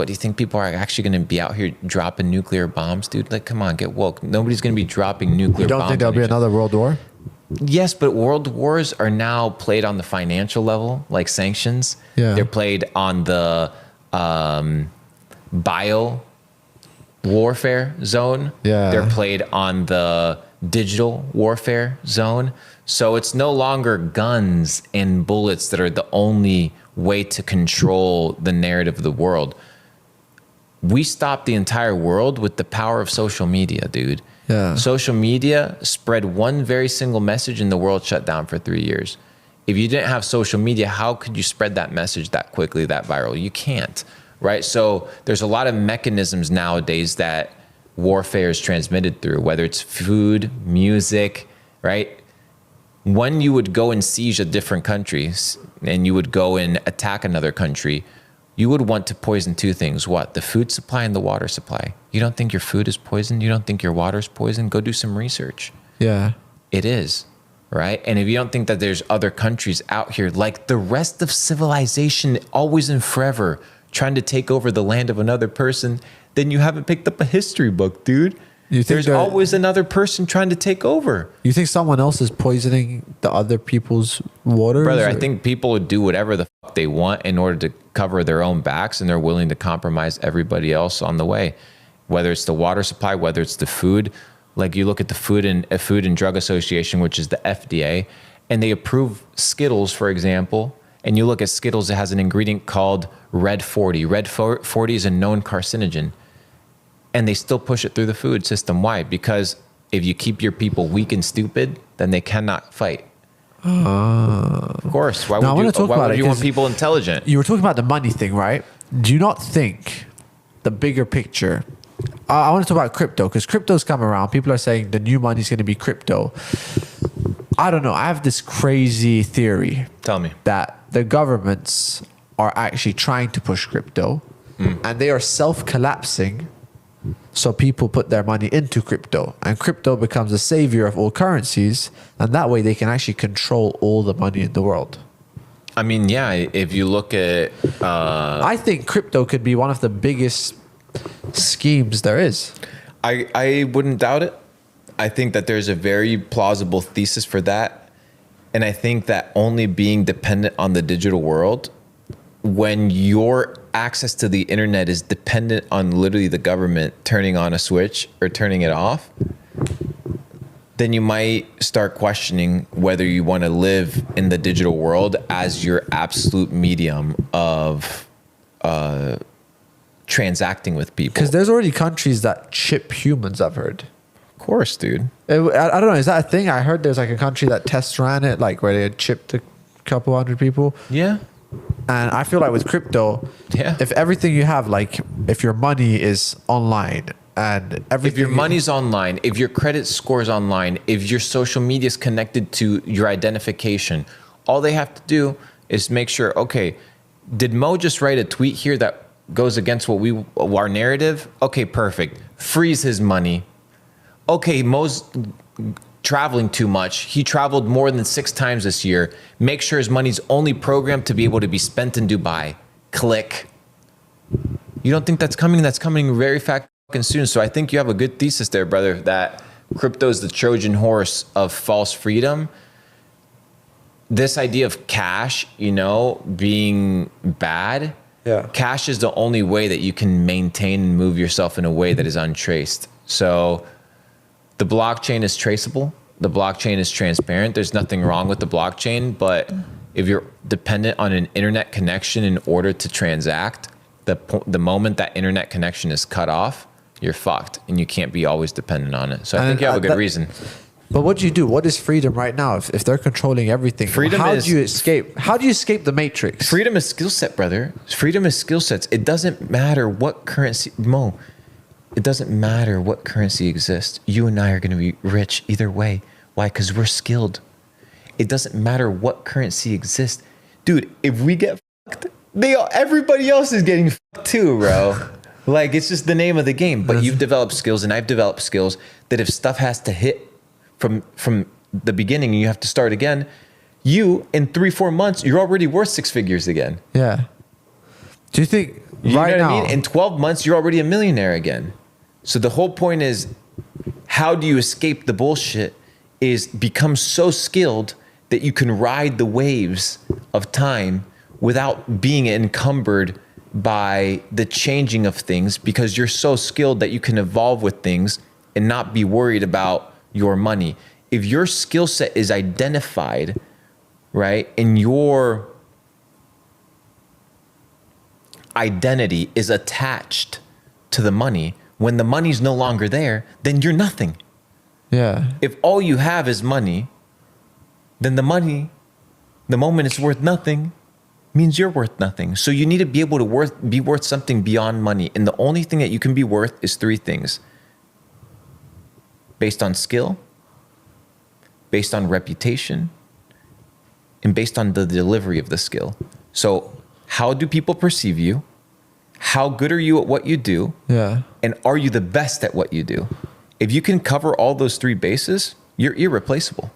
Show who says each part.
Speaker 1: what do you think people are actually going to be out here dropping nuclear bombs, dude? Like, come on, get woke. Nobody's going to be dropping nuclear bombs.
Speaker 2: You don't think there'll be another world war?
Speaker 1: Yes, but world wars are now played on the financial level, like sanctions.
Speaker 2: Yeah.
Speaker 1: They're played on the bio warfare zone.
Speaker 2: Yeah.
Speaker 1: They're played on the digital warfare zone. So it's no longer guns and bullets that are the only way to control the narrative of the world. We stopped the entire world with the power of social media, dude.
Speaker 2: Yeah.
Speaker 1: Social media spread one very single message and the world shut down for 3 years. If you didn't have social media, how could you spread that message that quickly, that viral? You can't, right? So there's a lot of mechanisms nowadays that warfare is transmitted through, whether it's food, music, right? When you would go and siege a different country and you would go and attack another country, you would want to poison two things. What? The food supply and the water supply. You don't think your food is poisoned? You don't think your water is poisoned? Go do some research.
Speaker 2: Yeah.
Speaker 1: It is, right? And if you don't think that there's other countries out here like the rest of civilization, always and forever, trying to take over the land of another person, then you haven't picked up a history book, dude. There's always another person trying to take over.
Speaker 2: You think someone else is poisoning the other people's waters?
Speaker 1: Brother, I think people would do whatever the fuck they want in order to cover their own backs, and they're willing to compromise everybody else on the way. Whether it's the water supply, whether it's the food. Like you look at the Food and Drug Association, which is the FDA, and they approve Skittles, for example. And you look at Skittles, it has an ingredient called Red 40. Red 40 is a known carcinogen. And they still push it through the food system. Why? Because if you keep your people weak and stupid, then they cannot fight. Of course. Why would you want people intelligent?
Speaker 2: You were talking about the money thing, right? Do you not think the bigger picture... I want to talk about crypto because crypto's come around. People are saying the new money is going to be crypto. I don't know. I have this crazy theory.
Speaker 1: Tell me.
Speaker 2: That the governments are actually trying to push crypto and they are self-collapsing. So people put their money into crypto and crypto becomes the savior of all currencies. And that way they can actually control all the money in the world.
Speaker 1: I mean, yeah, if you look at...
Speaker 2: I think crypto could be one of the biggest schemes there is.
Speaker 1: I wouldn't doubt it. I think that there's a very plausible thesis for that. And I think that only being dependent on the digital world, when your access to the internet is dependent on literally the government turning on a switch or turning it off, then you might start questioning whether you want to live in the digital world as your absolute medium of transacting with people.
Speaker 2: Because there's already countries that chip humans, I've heard.
Speaker 1: Of course, dude.
Speaker 2: I don't know. Is that a thing? I heard there's like a country that test ran it, like where they had chipped a couple hundred people.
Speaker 1: Yeah.
Speaker 2: And I feel like with crypto, if everything you have, like if your money is online and everything.
Speaker 1: If your money's online, if your credit score is online, if your social media is connected to your identification, all they have to do is make sure, okay, did Mo just write a tweet here that goes against our narrative? Okay, perfect. Freeze his money. Okay, Mo's traveling too much. He traveled more than 6 times this year. Make sure his money's only programmed to be able to be spent in Dubai. Click. You don't think that's coming? That's coming very fucking soon. So I think you have a good thesis there, brother, that crypto is the Trojan horse of false freedom. This idea of cash, being bad.
Speaker 2: Yeah.
Speaker 1: Cash is the only way that you can maintain and move yourself in a way that is untraced. So the blockchain is traceable. The blockchain is transparent. There's nothing wrong with the blockchain, but if you're dependent on an internet connection in order to transact, the moment that internet connection is cut off, you're fucked and you can't be always dependent on it. So I think you have a good reason.
Speaker 2: But what do you do? What is freedom right now? If they're controlling everything, how do you escape? How do you escape the matrix?
Speaker 1: Freedom is skill set, brother. Freedom is skill sets. It doesn't matter what currency, Mo. It doesn't matter what currency exists. You and I are going to be rich either way. Why? Because we're skilled. It doesn't matter what currency exists. Dude, if we get fucked, everybody else is getting fucked too, bro. Like, it's just the name of the game. But you've developed skills and I've developed skills that if stuff has to hit from the beginning and you have to start again, you in 3-4 months, you're already worth 6 figures again.
Speaker 2: Yeah. Do you think
Speaker 1: You
Speaker 2: Right
Speaker 1: know what I
Speaker 2: now.
Speaker 1: mean? In 12 months, you're already a millionaire again. So the whole point is, how do you escape the bullshit? Is become so skilled that you can ride the waves of time without being encumbered by the changing of things, because you're so skilled that you can evolve with things and not be worried about your money. If your skill set is identified, right, and your identity is attached to the money, when the money's no longer there, then you're nothing.
Speaker 2: Yeah.
Speaker 1: If all you have is money, then the money, the moment it's worth nothing, means you're worth nothing. So you need to be able to be worth something beyond money. And the only thing that you can be worth is three things: based on skill, based on reputation, and based on the delivery of the skill. So how do people perceive you? How good are you at what you do?
Speaker 2: Yeah.
Speaker 1: And are you the best at what you do? If you can cover all those three bases, you're irreplaceable.